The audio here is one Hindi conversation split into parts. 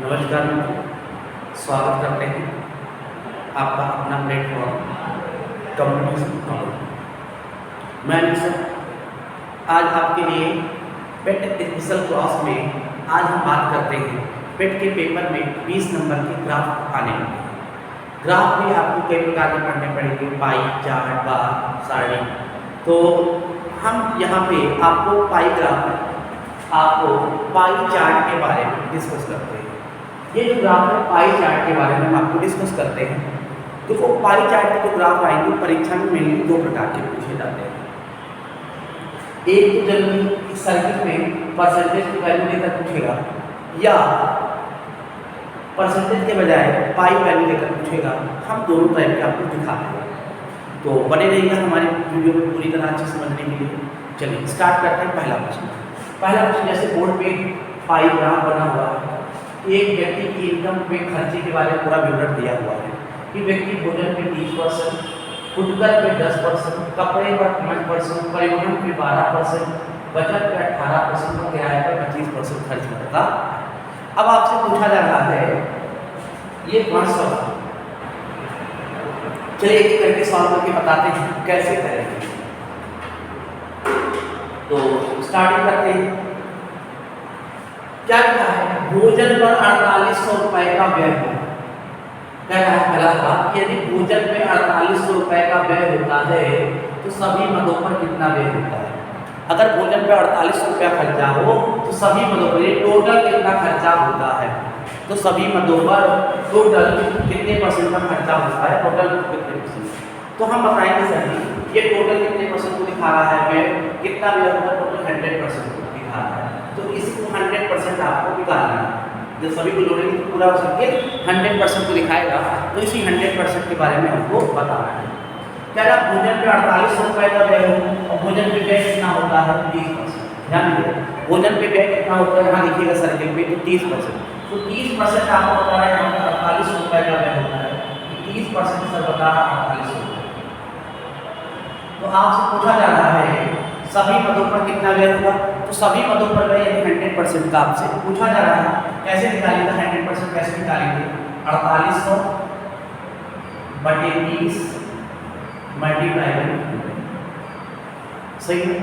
नमस्कार मित्रों, स्वागत करते हैं आपका अपना प्लेटफॉर्म कंपटीशन नॉलेज। मैं निशा आज आपके लिए पेट स्पेशल क्लास में आज हम बात करते हैं पेट के पेपर में 20 नंबर के ग्राफ आने वाले हैं। ग्राफ भी आपको कई प्रकार के पढ़ने पड़ेंगे, पाई, चार्ट, बार, सारणी। तो हम यहाँ पे आपको पाई चार्ट के बारे में डिस्कस करते हैं। ये जो ग्राफ है पाई चार्ट के बारे में हम आपको डिस्कस करते हैं। देखो पाई चार्ट के जो ग्राफ आएंगे परीक्षा में मेनली दो प्रकार के पूछे जाते हैं। एक तो जनरली इस सर्किट में परसेंटेज की वैल्यू लेकर पूछेगा या परसेंटेज के बजाय पाई वैल्यू लेकर पूछेगा। हम दोनों टाइप के आपको दिखाते हैं, तो बने रहिएगा हमारे वीडियो को पूरी तरह अच्छे समझने के लिए। चलिए स्टार्ट करते हैं। पहला क्वेश्चन जैसे बोर्ड पे पाई ग्राफ बना हुआ है। एक व्यक्ति की इनकम पे खर्चे के बारे में पूरा विवरण दिया हुआ है कि व्यक्ति भोजन पे 30%, फुटकर पे 10%, कपड़े पर 5%, परिवहन पे 12%, बचत पे 18% और किराए पर 25% खर्च करता। अब आपसे पूछा जा रहा है ये 5 सवाल। चलिए एक करके सॉल्व करके बताते हैं कैसे करेंगे। तो स्टार्टिंग करते हैं। क्या कहा है? भोजन पर 4800 रुपए का व्यय हो। क्या कहा है? पहला सवाल, यदि भोजन पे 4800 रुपए का व्यय होता है तो सभी मदों पर कितना व्यय होता है? अगर भोजन पे 4800 रुपया खर्चा हो तो सभी मदों पर टोटल कितना खर्चा होता है? तो सभी मदों पर टोटल कितने परसेंट का खर्चा होता है? टोटल कितने परसेंट? तो हम बताएंगे सर ये टोटल कितने परसेंट को दिखा रहा है, व्यय कितना व्यय होगा? टोटल 100% को दिखा रहा है। तो इसको 100% आपको निकालना है। जब सभी को जोड़ेंगे तो पूरा सर्किट 100% को दिखाएगा। तो इसी 100% के बारे में हमको बताना है। क्या भोजन पे 4800 रुपए का व्यय हो और भोजन पे व्यय कितना होता है? 30%। ध्यान दीजिए भोजन पे व्यय कितना होता है, यहाँ देखिएगा सर्किल पे, तो 30%। तो 30% आपको बता रहे हैं 4800 रुपए का व्यय होता है। 30% सर बता रहा 4800। तो आपसे पूछा जा रहा है सभी पदों पर कितना व्यय होगा? तो सभी पदों पर व्यय 100% का आपसे पूछा जा रहा है। कैसे निकालेंगे 100%? कैसे निकालेंगे? 4800 बटे 30 मल्टीप्लाई बाई 100। सही है।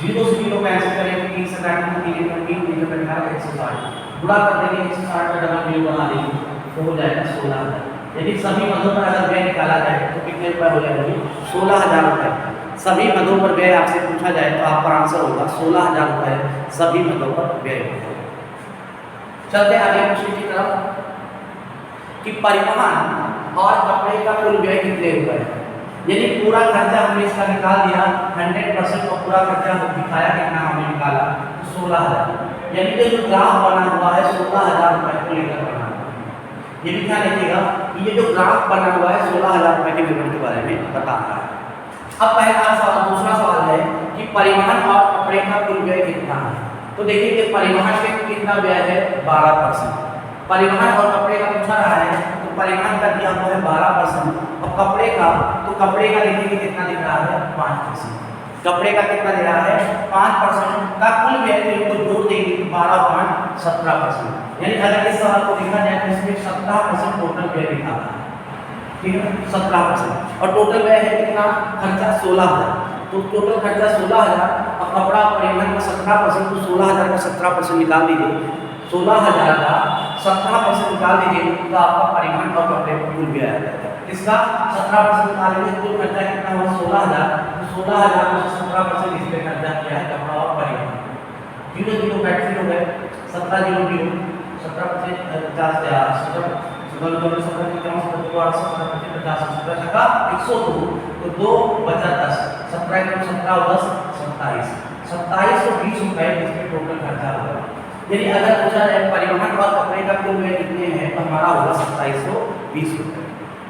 0 से 0 कैंसिल करेंगे, 3 से काटेंगे, 3 का 3, 3 का 18, 160 गुणा कर देंगे, 160 का डबल 0 बना देंगे तो हो जाएगा 16,000। यदि सभी पदों पर अगर व्यय निकाला जाए तो कितने रुपए हो जाएंगे? 16,000 रुपए। सभी पदों पर व्यय आपसे पूछा जाए तो आपका आंसर होगा 16,000 रुपए सभी पदों पर व्यय होगा। चलते आगे क्वेश्चन की तरफ कि परिवहन और कपड़े का कुल व्यय कितने रुपए है? यदि पूरा खर्चा हमने इसका निकाल दिया 100% और पूरा खर्चा दिखाया कितना हमने निकाला तो 16,000। यानी कि जो ग्राफ बना हुआ है 16,000 रुपए को लेकर बना हुआ है। ये भी ध्यान रखिएगा कि ये जो ग्राफ बना हुआ है 16,000 रुपए के विवरण के बारे में बता रहा है। अब पहला सवाल, दूसरा सवाल है कि परिवहन और कपड़े का कुल व्यय कितना है? तो देखिए कि परिवहन पे कितना व्यय है? 12%। परिवहन और कपड़े का पूछा रहा है तो परिवहन का दिया हुआ है 12% और कपड़े का, तो कपड़े का देखिए कि कितना दिख रहा है? 5%। कपड़े का कितना दे रहा है? 5% का कुल व्यय को जोड़ देंगे तो 12 5 17%। यानी अगर इस सवाल को देखा जाए तो इसमें 17% टोटल व्यय दिखा रहा है। ठीक है, 17%। और टोटल व्यय है कितना? खर्चा 16,000। तो टोटल खर्चा 16,000 और कपड़ा परिवहन का 17%, तो 16,000 का 17% निकाल दीजिए। 16,000 का 17% निकाल दीजिए तो आपका परिवहन और कपड़े का कुल व्यय आ जाएगा। इसका 17% निकालेंगे कुल खर्चा कितना हुआ? 16,000। तो 16,000 में 17% इस पे खर्चा किया है कपड़ा और परिवहन। 0 0 कैंसिल हो गए, 17 0 0 17 50 तो 2 बचा 10, 17 10 27 2720 रुपए इसमें टोटल खर्चा होगा। यानी अगर पूछा जाए परिवहन और कपड़े का कुल व्यय कितने हैं तो हमारा होगा 2720 रुपए।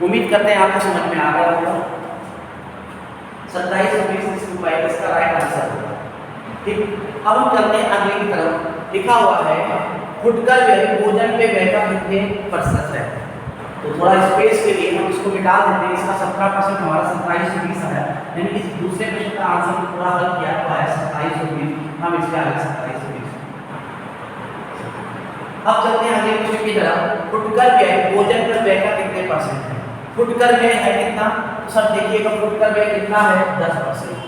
उम्मीद करते हैं आपको समझ में आ गया होगा। 2720 रुपए इसका राइट आंसर होगा। ठीक, अब हम चलते हैं अगले की तरफ। लिखा हुआ है फुटकर व्यय भोजन पे व्यय का कितने % है? तो थोड़ा स्पेस के लिए हम इसको मिटा देते हैं। इसका 17% हमारा 2720 है। यानी इस दूसरे क्वेश्चन का आंसर पूरा हल किया हुआ है 2720। हम इसके आगे 2720 अब चलते हैं अगले क्वेश्चन की तरफ। फुटकर व्यय भोजन पर व्यय का कितने परसेंट है? फुटकर व्यय है कितना? तो सर देखिएगा फुटकर व्यय कितना है 10%।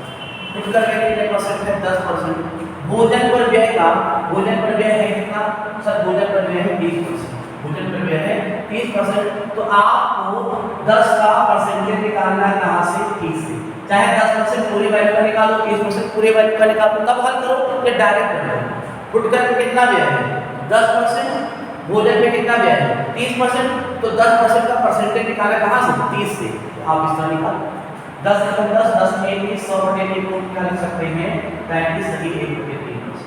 फुटकर व्यय कितने परसेंट है 10%। भोजन पर व्यय का भोजन पर व्यय है कितना? सर भोजन पर व्यय है 30%। भोजन पर व्यय है 30%। तो आपको 10 का परसेंटेज निकालना है कहां से? 30 से। चाहे 10% पूरे वैल्यू का निकालो, 30% पूरे वैल्यू का निकालो, तब हल करो या डायरेक्ट करो। फुटकर पे कितना व्यय है 10%, भोजन पे कितना व्यय है 30%। तो 10% का परसेंटेज निकाला कहां से? 30 से। तो आप इसका निकालो 10 × 10 10 में 100/3 को क्या लिख सकते हैं? 35 सही 1/3%।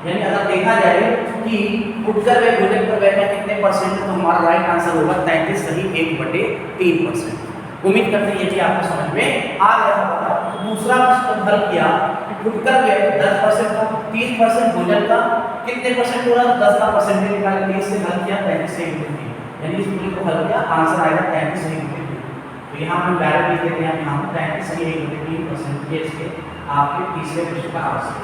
यानी अगर देखा जाए कि फुटकर व्यय भोजन पर व्यय का कितने परसेंट है, तो हमारा राइट आंसर होगा 33 सही 1/3%। उम्मीद करते हैं ये भी आपको समझ में आ गया होगा। तो दूसरा प्रश्न हल किया कि फुटकर व्यय 10% का, 30% भोजन का, कितने परसेंट हो रहा है? 10 का परसेंटेज निकाला, 30 से हल किया 33 से 1/3। यानी इस पूरे को हल किया, आंसर आएगा 33 सही 1/3। तो यहाँ हम डायरेक्ट लिख देते हैं, यहाँ 33 सही 1/3% ये इसके आपके तीसरे प्रश्न का आंसर।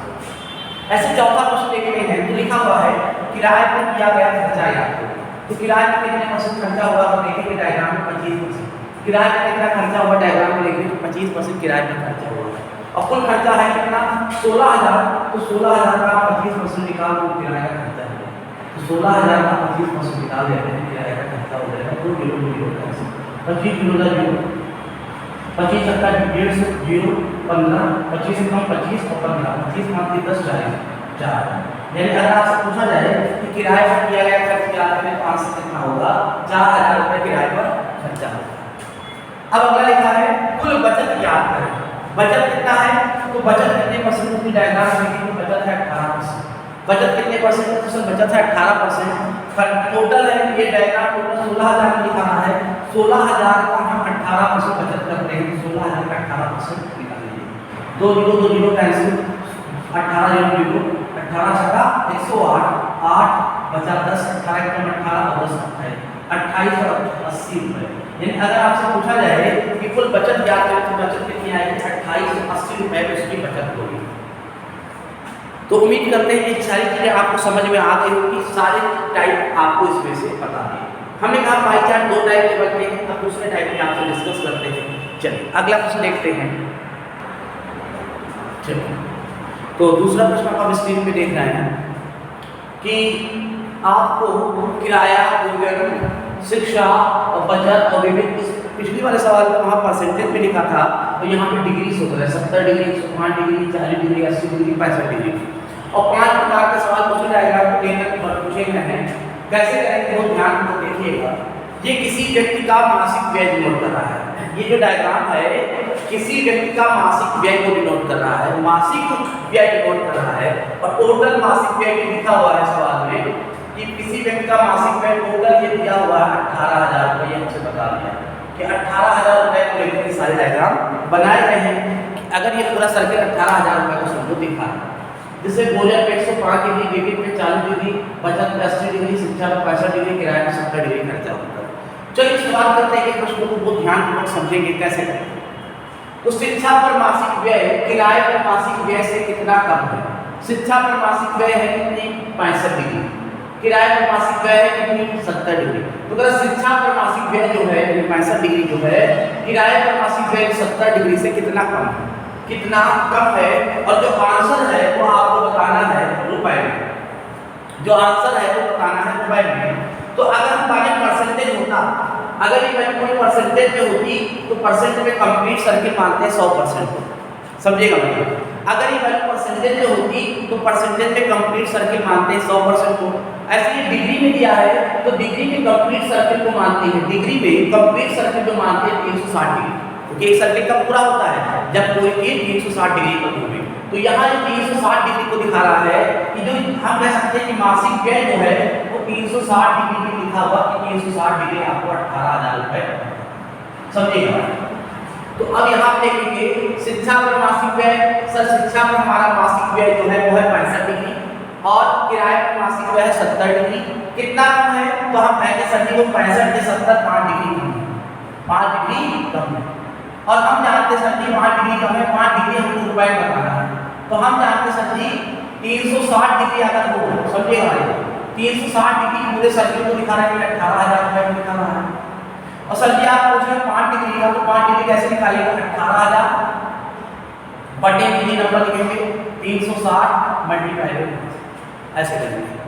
ऐसे चौथा प्रश्न देखते हैं। तो लिखा हुआ है किराए पर किया गया खर्चा याद करो। तो किराए पर कितने परसेंट खर्चा हुआ? तो देखेंगे डायग्राम में 25%। किराए पर कितना खर्चा हुआ? डायग्राम में देखिए 25% किराए पर खर्चा हुआ है। और कुल खर्चा है कितना? 16,000। तो 16,000 का 25% निकाल दो, किराए का खर्चा है। तो 16,000 का 25% निकाल देते हैं, किराए का खर्चा हो जाएगा 2 किलो मूली होता है। 25 किलो का 0, 25 × 150 0 15, 25 × 25 और 15, 25 × 10 40 4। यानी अगर आपसे पूछा जाए कि किराए पर किया गया खर्च क्या करें तो आंसर कितना होगा? 4,000 रुपये किराए पर खर्चा होगा। अब अगला लिखा है कुल बचत याद करें। बचत कितना है? तो बचत कितने परसेंट की डायग्राम में कि बचत है 18%। बचत कितने परसेंट है? तो सर बचत है 18%। टोटल है ये डायग्राम टोटल 16,000 में लिखा है। 16,000 का हम 18% बचत करते हैं। 16,000 का 18% निकालेंगे। 2 0 कैंसिल, 18 0 18 छक्का 108, 8 बचा 10, 18 × 18 और 10 28 और 80 रुपये। यानी अगर आपसे पूछा जाए कि कुल बचत याद करें तो बचत कितनी आएगी? 2880 रुपये में उसकी बचत होगी। तो उम्मीद करते हैं कि सारी चीज़ें आपको समझ में आ गई होगी। सारे टाइप आपको इसमें से बता दिए। हमने कहा पाई चार्ट 2 टाइप के बनते हैं, अब दूसरे टाइप में आपसे डिस्कस करते हैं। चलिए अगला प्रश्न देखते हैं। चलिए तो दूसरा प्रश्न आप स्क्रीन पे देख रहे हैं कि आपको किराया, भोजन, शिक्षा और बचत और विभिन्न, पिछली वाले सवाल में वहाँ परसेंटेज में लिखा था, तो यहाँ पे डिग्रीज होता है 70 degree, 105 degree, 40 degree, 80 degree, 65 degree. और 5 प्रकार के सवाल पूछे जाएगा, आपको पूछे गए हैं। कैसे करेंगे वो ध्यान को देखिएगा। ये किसी व्यक्ति का मासिक व्यय डिनोट कर रहा है। ये जो डायग्राम है किसी व्यक्ति का मासिक व्यय को डिनोट कर रहा है, मासिक व्यय डिनोट कर रहा है। और टोटल मासिक व्यय भी लिखा हुआ है सवाल में कि किसी व्यक्ति का मासिक व्यय टोटल ये दिया हुआ है 18,000 रुपये। हमसे बता दिया कि 18,000 रुपये को लेकर सारे डायग्राम बनाए गए हैं। अगर ये पूरा सर्किल 18,000 रुपये को समझो दिखा है, जिससे भोजन पे 105 डिग्री, विविध पे 40 डिग्री, बचत पे 80 डिग्री, शिक्षा पे 65 डिग्री, किराया पे 70 डिग्री खर्चा होता है। चलिए शुरुआत करते हैं कि प्रश्न को बहुत ध्यानपूर्वक समझेंगे कैसे करें। तो शिक्षा पर मासिक व्यय किराए पर मासिक व्यय से कितना कम है? शिक्षा पर मासिक व्यय है कितनी? 65 डिग्री। किराए पर मासिक व्यय है कितनी? 70 डिग्री। तो अगर शिक्षा पर मासिक व्यय जो है 65 डिग्री जो है, किराए पर मासिक व्यय 70 डिग्री से कितना कम है? कितना कम है? और जो आंसर है वो आपको बताना है रुपए में। जो आंसर है वो बताना है रुपए में। तो अगर हमारे परसेंटेज होता, अगर ये वैल्यू कोई परसेंटेज में होती तो परसेंट में कंप्लीट सर्किल मानते हैं 100%। समझेगा मतलब, अगर ये वैल्यू परसेंटेज में होती तो परसेंटेज में कंप्लीट सर्किल मानते हैं 100% को। ऐसे ही डिग्री में दिया है तो डिग्री में कंप्लीट सर्किल को मानते हैं, डिग्री में कंप्लीट सर्किल को मानते हैं 360 डिग्री, क्योंकि एक सर्किल कब पूरा होता है? जब कोई चीज 360 डिग्री पर घूमे। तो यहाँ जो 360 डिग्री को दिखा रहा है कि जो हम कह सकते हैं कि मासिक व्यय जो है वो 360 डिग्री में लिखा हुआ कि 360 डिग्री आपको 18,000 रुपये। समझिएगा। तो अब यहाँ पे देखेंगे शिक्षा पर मासिक व्यय। सर शिक्षा पर हमारा मासिक व्यय जो है वो है 65 डिग्री और किराए पर मासिक व्यय है 70 डिग्री। कितना कम है? तो हम कहेंगे सर जी वो 65 से 70 5 डिग्री कम है, 5 डिग्री कम है। और हम जानते सर जी 5 डिग्री कम है, 5 डिग्री हमको रुपए में बताना है। तो हम जानते सर जी 360 डिग्री अगर हो, समझिएगा भाई, 360 डिग्री की पूरे सर्किल को दिखा रहा है, 18,000 रुपए में दिखा रहा है। और सर जी आप पूछ रहे हैं 5 डिग्री का, तो 5 डिग्री कैसे निकालेंगे? 18,000 बटे डिग्री नंबर लिखेंगे 360 मल्टीप्लाई बाय 5 ऐसे करेंगे।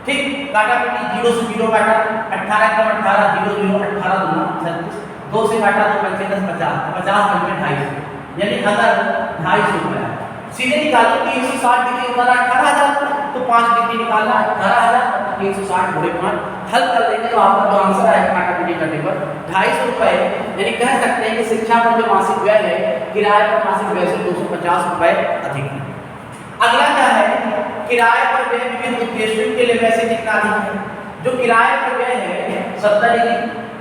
ठीक, काटा पीटी 0 से 0 काटा, 18 कम 18 0 0 18 दूना 36, 2 से काटा तो 5 10 50 50 बटे 250, यानी अगर 250 रुपया सीधे निकालो 360 डिग्री ऊपर 18,000, तो 5 डिग्री निकालना 18,000 360 गुणे 5 हल कर देंगे तो आपका जो आंसर आएगा काटा पीटी करने पर 250 रुपए, यानी कह सकते हैं कि शिक्षा पर जो मासिक व्यय है किराए पर मासिक व्यय से 250 रुपए अधिक है। अगला क्या है? किराए पर व्यय विभिन्न उद्देश्यों के लिए वैसे कितना अधिक है? जो किराए पर व्यय है 70 डिग्री,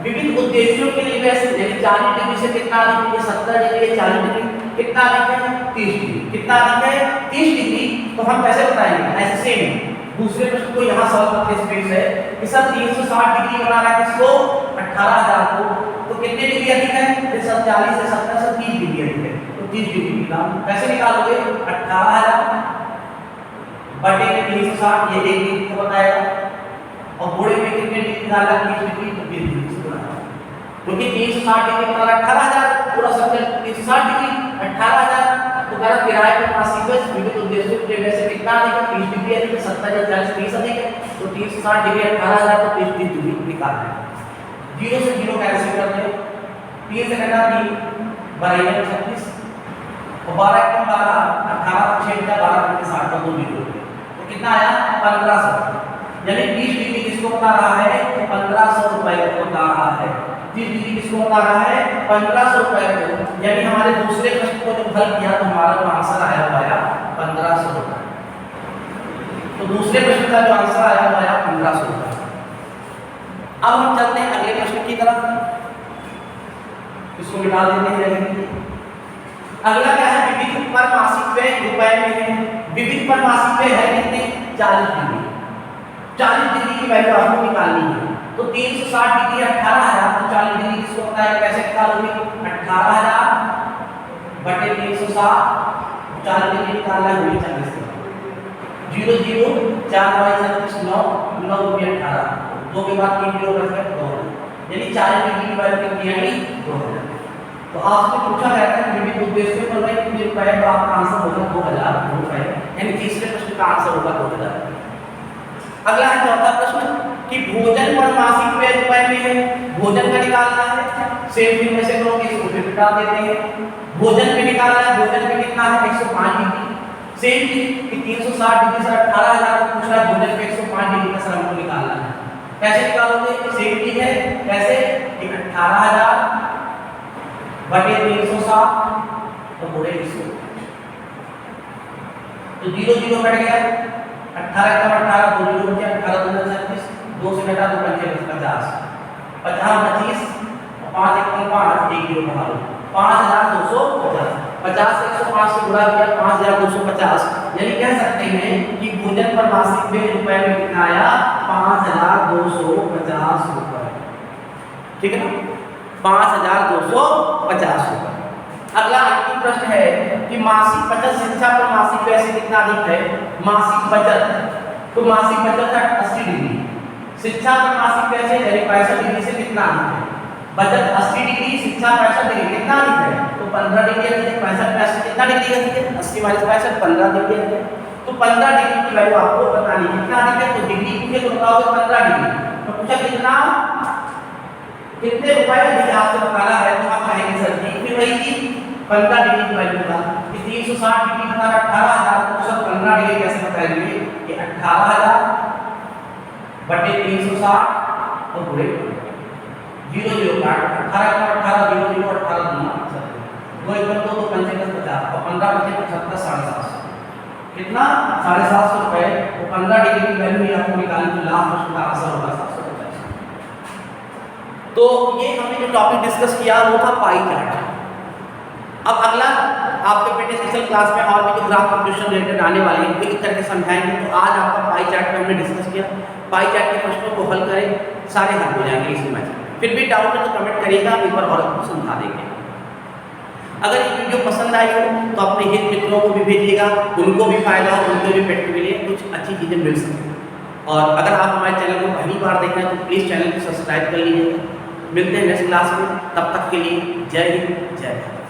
विभिन्न उद्देश्यों के लिए वैसे यानी 40 डिग्री से कितना अधिक है? 70 डिग्री 40 डिग्री कितना अधिक है? 30 डिग्री। कितना अधिक है? 30 डिग्री। तो हम कैसे बताएंगे? ऐसे सेम दूसरे प्रश्न को यहाँ सॉल्व करते स्पीड से कि सर 360 डिग्री बना रहा है किसको? 18,000 को, तो कितने डिग्री अधिक है? 40 से 70 से 30 डिग्री अधिक है, तो 30 डिग्री निकाल। कैसे निकालोगे? 18,000 बटे 360, ये 1 डिग्री को बताएगा, और बूढ़े में कितने डिग्री निकाला? 30 डिग्री, तो 20 डिग्री से बनाया, क्योंकि 360 डिग्री बना 18,000, पूरा सर्कल 360 डिग्री 18,000, तो कह रहा किराए पर मासिक व्यय विभिन्न उद्देश्यों के लिए से कितना अधिक है? 30 डिग्री अधिक है, 70 या 40 30 अधिक है, तो 360 डिग्री 18,000 तो 30 डिग्री निकालना है। 0 से 0 कैंसिल करते हैं, 3 से घटा 3 12 36, और 12 कम 12 18 6 बचा 12 के 60 का 2 0, तो कितना आया? 1500, यानी 20 डिग्री किसको बता रहा है? 1500 रुपए को बता रहा है। 30 डिग्री किसको बता रहा है? 1500 रुपए को, यानी हमारे दूसरे प्रश्न को जब हल किया तो हमारा जो आंसर आया वो आया 1500 रुपए। तो दूसरे प्रश्न का जो आंसर आया वो आया 1500 रुपए। अब हम चलते हैं अगले प्रश्न की तरफ, इसको मिटा देते हैं। अगला क्या है? विविध पर मासिक व्यय रुपए में है। विविध पर मासिक व्यय है कितने? 40 डिग्री। 40 डिग्री की वैल्यू आपको निकालनी है, तो 360 डिग्री 18,000, तो 40 डिग्री किसको पता है? कैसे निकालोगे? 18,000 बटे 360, 40 डिग्री निकालना है 40 0 0 4 बाई 36 9 9 रुपये 18, 2 के बाद 3 0 बच गए 2, यानी 40 डिग्री की वैल्यू कितनी आई? 2000। तो आपसे पूछा गया था विभिन्न उद्देश्यों पर वही कितने रुपए, तो आपका आंसर होगा 2000 रुपए, यानी तीसरे प्रश्न का आंसर होगा 2000। अगला है चौथा प्रश्न कि भोजन पर मासिक व्यय रुपए में है। भोजन का निकालना है, सेम फिर में से करोगे, इसको फिर घटा देते हैं। भोजन पे निकालना है, भोजन पे कितना है? 105 डिग्री। सेम कि 360 डिग्री से 18,000 को पूछ रहा है, भोजन पे 105 डिग्री का सर हमको निकालना है। कैसे निकालोगे? सेम चीज है, कैसे? 18,000 बटे 360 तो बूढ़े 100, तो 0 0 कट गया, 18 कम 18 2 0 बचे, 18 2 36, 2 से घटा तो 50 50 25 और 5 1 कम 5 1 0 बढ़ा लो 5250, 50 से 105 से गुणा किया 5250, यानी कह सकते हैं कि भोजन पर मासिक व्यय रुपए में कितना आया? 5250 रुपए। ठीक है ना? 5250 रुपए। अगला अंतिम प्रश्न है कि मासिक बचत शिक्षा पर मासिक व्यय से कितना अधिक है? मासिक बचत, तो मासिक बचत है 80 डिग्री, शिक्षा पर मासिक व्यय से यानी 65 डिग्री से कितना अधिक है? बचत 80 डिग्री, शिक्षा 65 डिग्री, कितना अधिक है? तो 15 डिग्री अधिक है। 65 कितना डिग्री अधिक है? 80 माइनस 65 15 डिग्री अधिक है। तो 15 डिग्री की वैल्यू आपको बतानी है, कितना अधिक है? तो डिग्री पूछे तो बताओगे 15 डिग्री, तो पूछा कितना कितने रुपए अधिक आपसे बताना है, तो आप कहेंगे सर जी फिर वही चीज 15 डिग्री की वैल्यू का कि 360 डिग्री बता 18,000, तो सर 15 डिग्री कैसे बताएंगे कि 18,000 बटे 360 और गुणे 0 0 काट 18 का 18 0 0 18 दूना 2 1 2 तो 5 50 और 15 बचे 75 750, कितना? 750 रुपए। तो 15 डिग्री की वैल्यू आपको निकालनी, तो लास्ट प्रश्न का आंसर होगा 750। तो ये हमने जो टॉपिक डिस्कस किया वो था पाई चार्ट। अब अगला आपके पेटे स्पेशल क्लास में और भी जो ग्राफ कंप्यूटेशन रिलेटेड आने वाले हैं एक करके समझाएंगे। तो आज आपका पाई चार्ट पे हमने डिस्कस किया, पाई चार्ट के प्रश्नों को हल करें, सारे हल हो जाएंगे इसी मैच में। फिर भी डाउट है तो कमेंट करिएगा, एक बार और आपको समझा देंगे। अगर ये वीडियो पसंद आई हो तो अपने हित मित्रों को भी भेजिएगा, उनको भी फायदा हो, उनको भी पेट के लिए कुछ अच्छी चीज़ें मिल सकें। और अगर आप हमारे चैनल को पहली बार देख रहे हैं तो प्लीज़ चैनल को सब्सक्राइब कर लीजिएगा। मिलते हैं नेक्स्ट क्लास में, तब तक के लिए जय हिंद जय भारत।